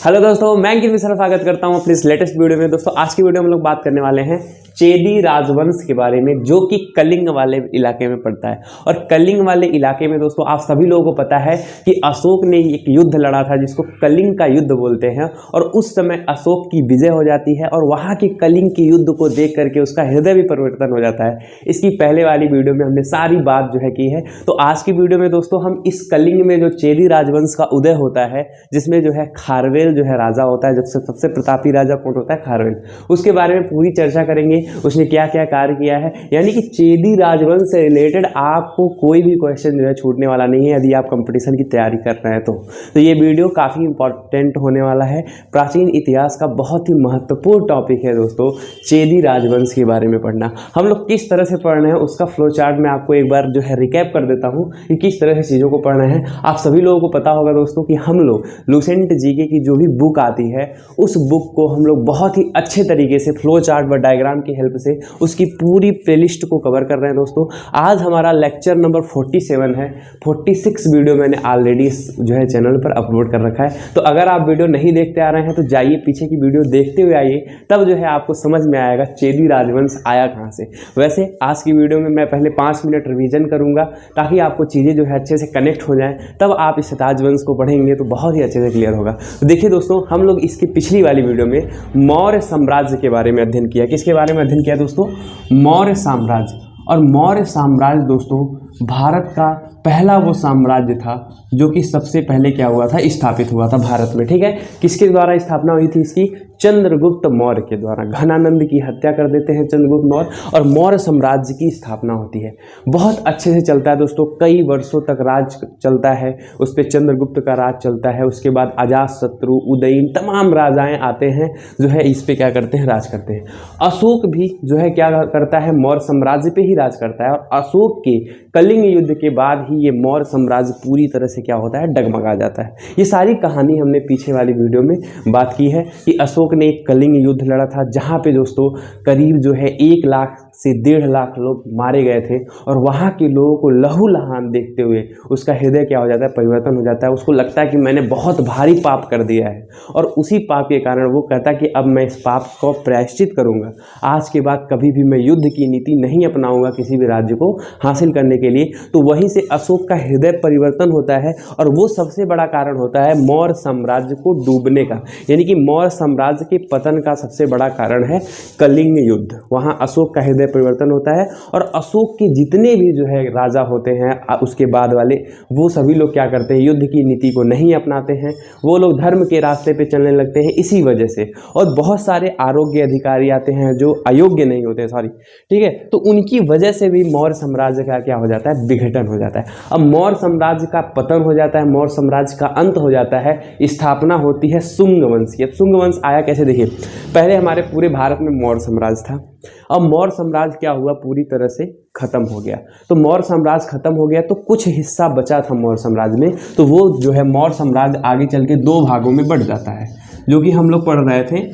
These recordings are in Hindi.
हेलो दोस्तों, मैं अंकित मिश्रा स्वागत करता हूं अपनी इस लेटेस्ट वीडियो में। दोस्तों आज की वीडियो में हम लोग बात करने वाले हैं चेदी राजवंश के बारे में, जो कि कलिंग वाले इलाके में पड़ता है। और कलिंग वाले इलाके में दोस्तों आप सभी लोगों को पता है कि अशोक ने एक युद्ध लड़ा था जिसको कलिंग का युद्ध बोलते हैं। और उस समय अशोक की विजय हो जाती है और वहाँ के कलिंग के युद्ध को देख करके उसका हृदय भी परिवर्तन हो जाता है। इसकी पहले वाली वीडियो में हमने सारी बात जो है की है। तो आज की वीडियो में दोस्तों हम इस कलिंग में जो चेदी राजवंश का उदय होता है, जिसमें जो है खारवेल जो है राजा होता है, जब से सबसे प्रतापी राजा कौन होता है, खारवेल, उसके बारे में पूरी चर्चा करेंगे। उसने क्या क्या कार्य किया है, यानी कि चेदी राजवंश से रिलेटेड आपको कोई भी क्वेश्चन जो है छूटने वाला नहीं है यदि आप कंपटीशन की तैयारी कर रहे हैं तो ये वीडियो काफ़ी इंपॉर्टेंट होने वाला है। प्राचीन इतिहास का बहुत ही महत्वपूर्ण टॉपिक है दोस्तों, चेदी राजवंश के बारे में पढ़ना। हम लोग किस तरह से पढ़ रहे हैं उसका फ्लो चार्ट मैं आपको एक बार जो है रिकैप कर देता हूँ कि किस तरह से चीज़ों को पढ़ना है। आप सभी लोगों को पता होगा दोस्तों कि हम लोग लुसेंट जीके की जो भी बुक आती है उस बुक को हम लोग बहुत ही अच्छे तरीके से फ्लो चार्ट व डायग्राम की हेल्प से उसकी पूरी प्लेलिस्ट को कवर कर रहे हैं दोस्तों। आज हमारा लेक्चर नंबर 47 है। 46 वीडियो मैंने ऑलरेडी जो है चैनल पर अपलोड कर रखा है। तो अगर आप वीडियो नहीं देखते आ रहे हैं तो जाइए पीछे की वीडियो देखते हुए आइए, तब जो है आपको समझ में आएगा चेदी राजवंश आया कहाँ से। वैसे आज की वीडियो में मैं पहले 5 मिनट रिवीजन करूँगा ताकि आपको चीज़ें जो है अच्छे से कनेक्ट हो जाएँ, तब आप इस राजवंश को पढ़ेंगे तो बहुत ही अच्छे से क्लियर होगा। तो देखिए दोस्तों, हम लोग इसकी पिछली वाली वीडियो में मौर्य साम्राज्य के बारे में अध्ययन किया। किसके बारे में अध्ययन किया दोस्तों? मौर्य साम्राज्य। और मौर्य साम्राज्य दोस्तों भारत का पहला वो साम्राज्य था जो कि सबसे पहले क्या हुआ था, स्थापित हुआ था भारत में। ठीक है, किसके द्वारा स्थापना हुई थी इसकी? चंद्रगुप्त मौर्य के द्वारा। घनानंद की हत्या कर देते हैं चंद्रगुप्त मौर्य और मौर्य साम्राज्य की स्थापना होती है। बहुत अच्छे से चलता है दोस्तों, कई वर्षों तक राज चलता है, उस पर चंद्रगुप्त का राज चलता है। उसके बाद अजातशत्रु, उदयन, तमाम राजाएं आते हैं जो है इस पे क्या करते हैं, राज करते हैं। अशोक भी जो है क्या करता है, मौर्य साम्राज्य पे ही राज करता है। और अशोक के कलिंग युद्ध के बाद ही ये मौर्य साम्राज्य पूरी तरह से क्या होता है, डगमगा जाता है। ये सारी कहानी हमने पीछे वाली वीडियो में बात की है कि अशोक ने एक कलिंग युद्ध लड़ा था जहाँ पे दोस्तों करीब जो है 1 लाख से 1.5 लाख लोग मारे गए थे। और वहाँ के लोगों को लहूलुहान देखते हुए उसका हृदय क्या हो जाता है, परिवर्तन हो जाता है। उसको लगता है कि मैंने बहुत भारी पाप कर दिया है और उसी पाप के कारण वो कहता है कि अब मैं इस पाप को प्रायश्चित करूँगा। आज के बाद कभी भी मैं युद्ध की नीति नहीं अपनाऊंगा किसी भी राज्य को हासिल करने के लिए। तो वहीं से अशोक का हृदय परिवर्तन होता है और वो सबसे बड़ा कारण होता है मौर्य साम्राज्य को डूबने का, यानी कि मौर्य साम्राज्य के पतन का सबसे बड़ा कारण है कलिंग युद्ध। वहाँ अशोक का हृदय परिवर्तन होता है और अशोक के जितने भी जो है राजा होते हैं उसके बाद वाले, वो सभी लोग क्या करते हैं, युद्ध की नीति को नहीं अपनाते हैं। वो लोग धर्म के रास्ते पे चलने लगते हैं इसी वजह से। और बहुत सारे आरोग्य अधिकारी आते हैं जो अयोग्य नहीं होते, सॉरी, ठीक है, तो उनकी वजह से भी मौर्य साम्राज्य का क्या हो जाता है, विघटन हो जाता है। अब मौर्य साम्राज्य का पतन हो जाता है, मौर्य साम्राज्य का अंत हो जाता है, स्थापना होती है शुंग वंश की। अब शुंग वंश आया कैसे, देखिए पहले हमारे पूरे भारत में मौर्य साम्राज्य था। अब मौर्य साम्राज्य क्या हुआ, पूरी तरह से खत्म हो गया। तो मौर्य साम्राज्य खत्म हो गया तो कुछ हिस्सा बचा था मौर्य साम्राज्य में, तो वो जो है मौर्य साम्राज्य आगे चल के 2 भागों में बढ़ जाता है, जो कि हम लोग पढ़ रहे थे।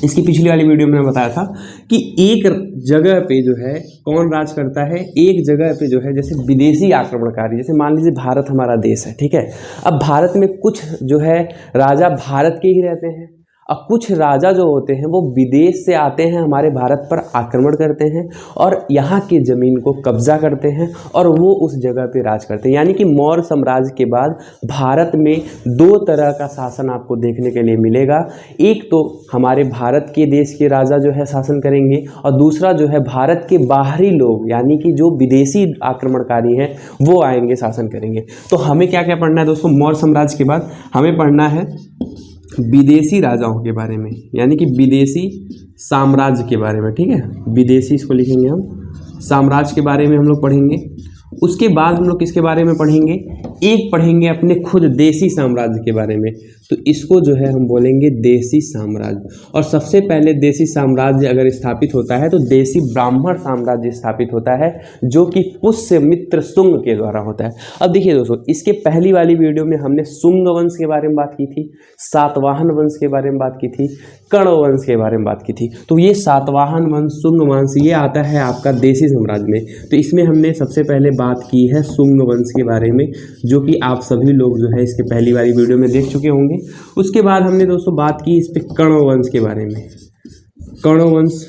इसकी पिछली वाली वीडियो में बताया था कि एक जगह पे जो है कौन राज करता है, एक जगह पे जो है जैसे विदेशी आक्रमणकारी, जैसे मान लीजिए भारत हमारा देश है, ठीक है। अब भारत में कुछ जो है राजा भारत के ही रहते हैं और कुछ राजा जो होते हैं वो विदेश से आते हैं, हमारे भारत पर आक्रमण करते हैं और यहाँ की ज़मीन को कब्जा करते हैं और वो उस जगह पे राज करते हैं। यानी कि मौर्य साम्राज्य के बाद भारत में 2 तरह का शासन आपको देखने के लिए मिलेगा। एक तो हमारे भारत के देश के राजा जो है शासन करेंगे और दूसरा जो है भारत के बाहरी लोग, यानी कि जो विदेशी आक्रमणकारी हैं वो आएंगे, शासन करेंगे। तो हमें क्या क्या पढ़ना है दोस्तों, मौर्य साम्राज्य के बाद हमें पढ़ना है विदेशी राजाओं के बारे में, यानी कि विदेशी साम्राज्य के बारे में, ठीक है। विदेशी इसको लिखेंगे हम, साम्राज्य के बारे में हम लोग पढ़ेंगे। उसके बाद हम लोग किसके बारे में पढ़ेंगे, एक पढ़ेंगे अपने खुद देसी साम्राज्य के बारे में। तो इसको जो है हम बोलेंगे देसी साम्राज्य। और सबसे पहले देसी साम्राज्य अगर स्थापित होता है तो देसी ब्राह्मण साम्राज्य स्थापित होता है, जो कि पुष्यमित्र शुंग के द्वारा होता है। अब देखिए दोस्तों, इसके पहली वाली वीडियो में हमने शुंग वंश के बारे में बात की थी, सातवाहन वंश के बारे में बात की थी, कर्ण वंश के बारे में बात की थी। तो ये सातवाहन वंश, शुंग वंश, ये आता है आपका देसी साम्राज्य में। तो इसमें हमने सबसे पहले बात की है शुंग वंश के बारे में, जो कि आप सभी लोग जो है इसके पहली वाली वीडियो में देख चुके होंगे। उसके बाद हमने दोस्तों बात की इस पे कण्व वंश के बारे में। कण्व वंश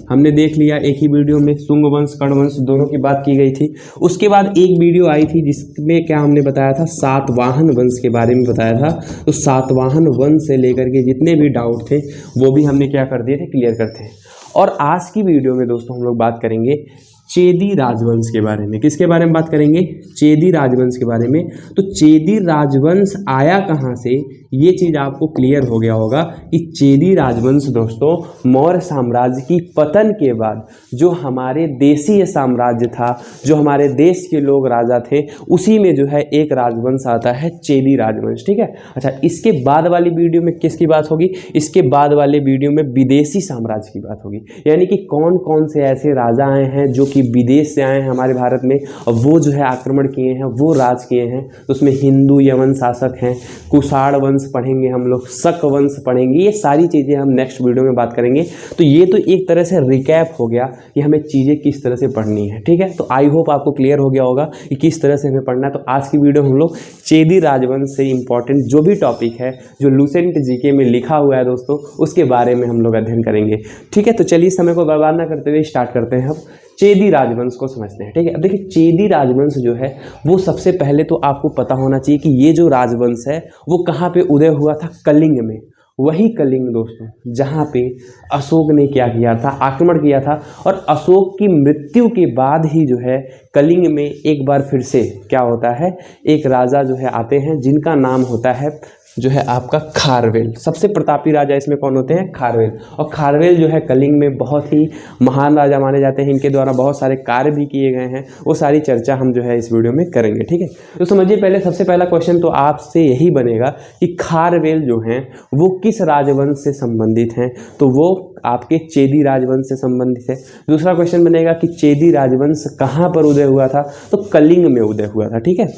हमने देख लिया एक ही वीडियो में, शुंग वंश कण्व वंश दोनों की बात की गई थी। उसके बाद एक वीडियो आई थी जिसमें क्या हमने बताया था, सातवाहन वंश के बारे में बताया था। तो सातवाहन वंश से लेकर के जितने भी डाउट थे वो भी हमने क्या कर दिए थे, क्लियर करते हैं। और आज की वीडियो में दोस्तों हम लोग बात करेंगे चेदी राजवंश के बारे में। किसके बारे में बात करेंगे, चेदी राजवंश के बारे में। तो चेदी राजवंश आया कहाँ से, ये चीज़ आपको क्लियर हो गया होगा कि चेदी राजवंश दोस्तों मौर्य साम्राज्य की पतन के बाद जो हमारे देशीय साम्राज्य था, जो हमारे देश के लोग राजा थे, उसी में जो है एक राजवंश आता है चेदी राजवंश। ठीक है, अच्छा इसके बाद वाली वीडियो में किसकी बात होगी, इसके बाद वाले वीडियो में विदेशी साम्राज्य की बात होगी। यानी कि कौन कौन से ऐसे राजा आए हैं जो कि विदेश से आए हैं हमारे भारत में और वो जो है आक्रमण किए हैं, वो राज किए हैं। तो उसमें हिंदू यवन शासक हैं, कुषाण वंश पढ़ेंगे हम लोग, शक वंश पढ़ेंगे, ये सारी चीज़ें हम नेक्स्ट वीडियो में बात करेंगे। तो ये तो एक तरह से रिकैप हो गया कि हमें चीज़ें किस तरह से पढ़नी है। ठीक है, तो आई होप आपको क्लियर हो गया होगा कि किस तरह से हमें पढ़ना है। तो आज की वीडियो हम लोग चेदी राजवंश से इंपॉर्टेंट जो भी टॉपिक है, जो लूसेंट जीके में लिखा हुआ है दोस्तों, उसके बारे में हम लोग अध्ययन करेंगे। ठीक है, तो चलिए समय को बर्बाद ना करते हुए स्टार्ट करते हैं। अब चेदी राजवंश को समझते हैं। ठीक है, अब देखिए चेदी राजवंश जो है वो सबसे पहले तो आपको पता होना चाहिए कि ये जो राजवंश है वो कहाँ पे उदय हुआ था, कलिंग में। वही कलिंग दोस्तों जहाँ पे अशोक ने क्या किया था, आक्रमण किया था। और अशोक की मृत्यु के बाद ही जो है कलिंग में एक बार फिर से क्या होता है, एक राजा जो है आते हैं जिनका नाम होता है जो है आपका खारवेल। सबसे प्रतापी राजा इसमें कौन होते हैं, खारवेल। और खारवेल जो है कलिंग में बहुत ही महान राजा माने जाते हैं। इनके द्वारा बहुत सारे कार्य भी किए गए हैं, वो सारी चर्चा हम जो है इस वीडियो में करेंगे। ठीक है, तो समझिए पहले सबसे पहला क्वेश्चन तो आपसे यही बनेगा कि खारवेल जो हैं वो किस राजवंश से संबंधित हैं। तो वो आपके चेदी राजवंश से संबंधित है। दूसरा क्वेश्चन बनेगा कि चेदी राजवंश कहाँ पर उदय हुआ था, तो कलिंग में उदय हुआ था। ठीक है,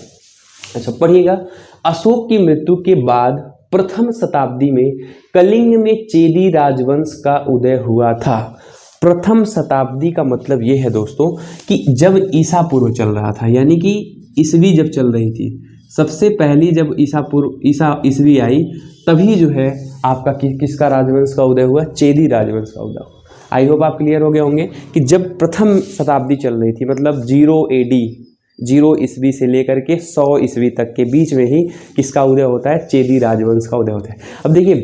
अच्छा पढ़िएगा, अशोक की मृत्यु के बाद प्रथम शताब्दी में कलिंग में चेदी राजवंश का उदय हुआ था। प्रथम शताब्दी का मतलब ये है दोस्तों कि जब ईसा पूर्व चल रहा था, यानी कि ईसवी जब चल रही थी, सबसे पहली जब ईसा ईसवी आई तभी जो है आपका किसका राजवंश का उदय हुआ, चेदी राजवंश का उदय हुआ। आई होप आप क्लियर हो गए होंगे कि जब प्रथम शताब्दी चल रही थी, मतलब 0 AD 0 ईस्वी से लेकर के 100 ईस्वी तक के बीच में ही किसका उदय होता है, चेदी राजवंश का उदय होता है। अब देखिए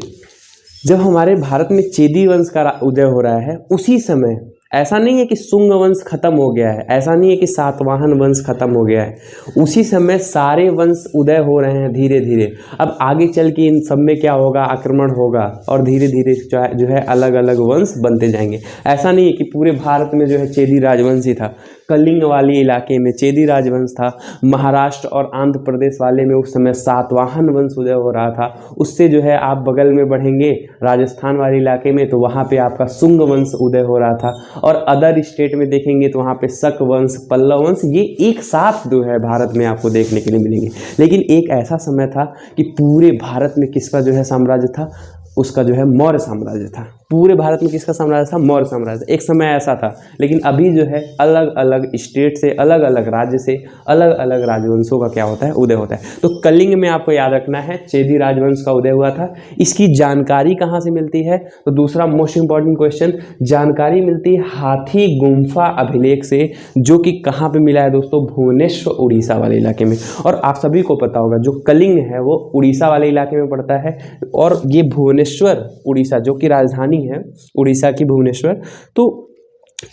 जब हमारे भारत में चेदी वंश का उदय हो रहा है, उसी समय ऐसा नहीं है कि शुंग वंश खत्म हो गया है, ऐसा नहीं है कि सातवाहन वंश खत्म हो गया है, उसी समय सारे वंश उदय हो रहे हैं धीरे धीरे। अब आगे चल के इन सब में क्या होगा, आक्रमण होगा और धीरे धीरे जो है अलग अलग वंश बनते जाएंगे। ऐसा नहीं है कि पूरे भारत में जो है चेदी राजवंश ही था। कलिंग वाले इलाके में चेदी राजवंश था, महाराष्ट्र और आंध्र प्रदेश वाले में उस समय सातवाहन वंश उदय हो रहा था। उससे जो है आप बगल में बढ़ेंगे राजस्थान वाले इलाके में, तो वहाँ पे आपका शुंग वंश उदय हो रहा था। और अदर स्टेट में देखेंगे तो वहाँ पे शक वंश, पल्लव वंश, ये एक साथ जो है भारत में आपको देखने के लिए मिलेंगे। लेकिन एक ऐसा समय था कि पूरे भारत में किसका जो है साम्राज्य था, उसका जो है मौर्य साम्राज्य था। पूरे भारत में किसका साम्राज्य था, मौर्य साम्राज्य। एक समय ऐसा था, लेकिन अभी जो है अलग अलग स्टेट से, अलग अलग राज्य से अलग अलग राजवंशों का क्या होता है, उदय होता है। तो कलिंग में आपको याद रखना है चेदी राजवंश का उदय हुआ था। इसकी जानकारी कहाँ से मिलती है, तो दूसरा मोस्ट इंपॉर्टेंट क्वेश्चन, जानकारी मिलती है हाथी गुम्फा अभिलेख से, जो कि कहाँ पे मिला है दोस्तों, भुवनेश्वर उड़ीसा वाले इलाके में। और आप सभी को पता होगा जो कलिंग है वो उड़ीसा वाले इलाके में पड़ता है, और ये भुवनेश्वर उड़ीसा जो कि राजधानी है उड़ीसा की, भुवनेश्वर, तो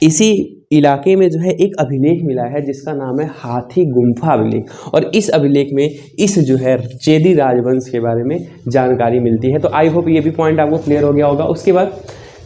इसी इलाके में जो है एक अभिलेख मिला है जिसका नाम है हाथी गुम्फा अभिलेख। और इस अभिलेख में इस जो है चेदी राजवंश के बारे में जानकारी मिलती है। तो आई होप ये भी पॉइंट आपको क्लियर हो गया होगा। उसके बाद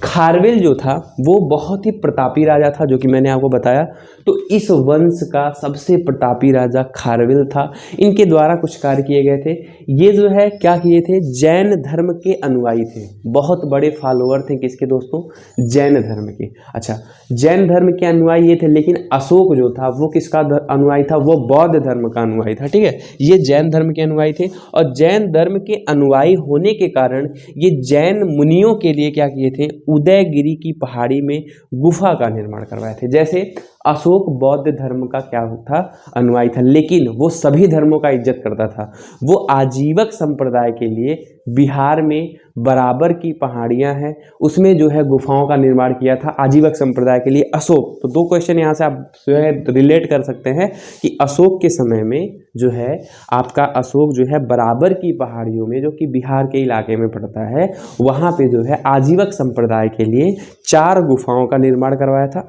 खारवेल जो था वो बहुत ही प्रतापी राजा था, जो कि मैंने आपको बताया। तो इस वंश का सबसे प्रतापी राजा खारवेल था। इनके द्वारा कुछ कार्य किए गए थे। ये जो है क्या किए थे, जैन धर्म के अनुयायी थे, बहुत बड़े फॉलोअर थे किसके दोस्तों, जैन धर्म के। अच्छा, जैन धर्म के अनुयायी ये थे, लेकिन अशोक जो था वो किसका अनुयायी था, वो बौद्ध धर्म का अनुयायी था। ठीक है, ये जैन धर्म के अनुयायी थे, और जैन धर्म के अनुयायी होने के कारण ये जैन मुनियों के लिए क्या किए थे, उदयगिरी की पहाड़ी में गुफा का निर्माण करवाए थे। जैसे अशोक बौद्ध धर्म का क्या था, अनुयायी था, लेकिन वो सभी धर्मों का इज्जत करता था। वो आजीवक संप्रदाय के लिए बिहार में बराबर की पहाड़ियां हैं उसमें जो है गुफाओं का निर्माण किया था आजीवक संप्रदाय के लिए अशोक। तो दो क्वेश्चन यहाँ से आप जो है रिलेट कर सकते हैं कि अशोक के समय में जो है आपका अशोक जो है बराबर की पहाड़ियों में, जो कि बिहार के इलाके में पड़ता है, वहाँ पे जो है आजीवक संप्रदाय के लिए 4 गुफाओं का निर्माण करवाया था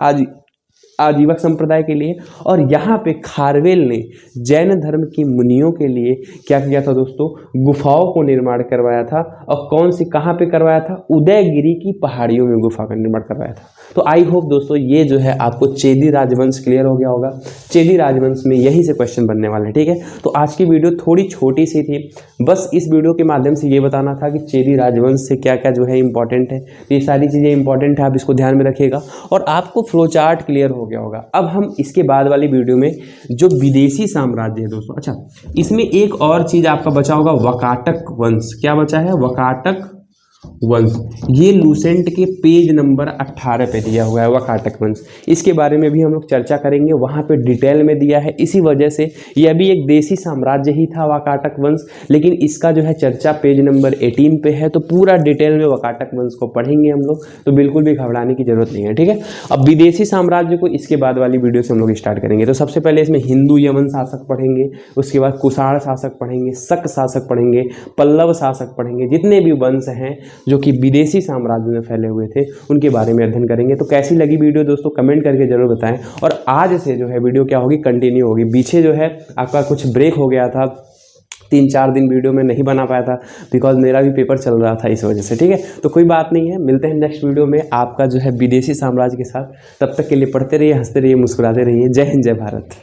आजीवक संप्रदाय के लिए। और यहाँ पे खारवेल ने जैन धर्म की मुनियों के लिए क्या किया था दोस्तों, गुफाओं को निर्माण करवाया था। और कौन सी कहाँ पे करवाया था, उदयगिरी की पहाड़ियों में गुफा का निर्माण करवाया था। तो आई होप दोस्तों ये जो है आपको चेदी राजवंश क्लियर हो गया होगा। चेदी राजवंश में यही से क्वेश्चन बनने वाले हैं, ठीक है। तो आज की वीडियो थोड़ी छोटी सी थी, बस इस वीडियो के माध्यम से ये बताना था कि चेदी राजवंश से क्या क्या जो है इंपॉर्टेंट है। ये सारी चीज़ें इंपॉर्टेंट है, आप इसको ध्यान में रखिएगा और आपको फ्लो चार्ट क्लियर हो गया होगा। अब हम इसके बाद वाली वीडियो में जो विदेशी साम्राज्य है दोस्तों, अच्छा इसमें एक और चीज़ आपका बचा होगा, वकाटक वंश। क्या बचा है, वकाटक वंश। ये लूसेंट के पेज नंबर 18 पे दिया हुआ है वकाटक वंश। इसके बारे में भी हम लोग चर्चा करेंगे, वहाँ पे डिटेल में दिया है। इसी वजह से यह भी एक देसी साम्राज्य ही था वकाटक वंश, लेकिन इसका जो है चर्चा पेज नंबर 18 पे है। तो पूरा डिटेल में वकाटक वंश को पढ़ेंगे हम लोग, तो बिल्कुल भी घबराने की जरूरत नहीं है, ठीक है। अब विदेशी साम्राज्य को इसके बाद वाली वीडियो से हम लोग स्टार्ट करेंगे। तो सबसे पहले इसमें हिंदू यमन शासक पढ़ेंगे, उसके बाद कुषाण शासक पढ़ेंगे, शक शासक पढ़ेंगे, पल्लव शासक पढ़ेंगे, जितने भी वंश हैं जो कि विदेशी साम्राज्य में फैले हुए थे उनके बारे में अध्ययन करेंगे। तो कैसी लगी वीडियो दोस्तों कमेंट करके जरूर बताएं। और आज से जो है वीडियो क्या होगी, कंटिन्यू होगी। पीछे जो है आपका कुछ ब्रेक हो गया था, 3-4 दिन वीडियो में नहीं बना पाया था बिकॉज मेरा भी पेपर चल रहा था इस वजह से, ठीक है। तो कोई बात नहीं है, मिलते हैं नेक्स्ट वीडियो में आपका जो है विदेशी साम्राज्य के साथ। तब तक के लिए पढ़ते रहिए, हंसते रहिए, मुस्कुराते रहिए। जय हिंद, जय भारत।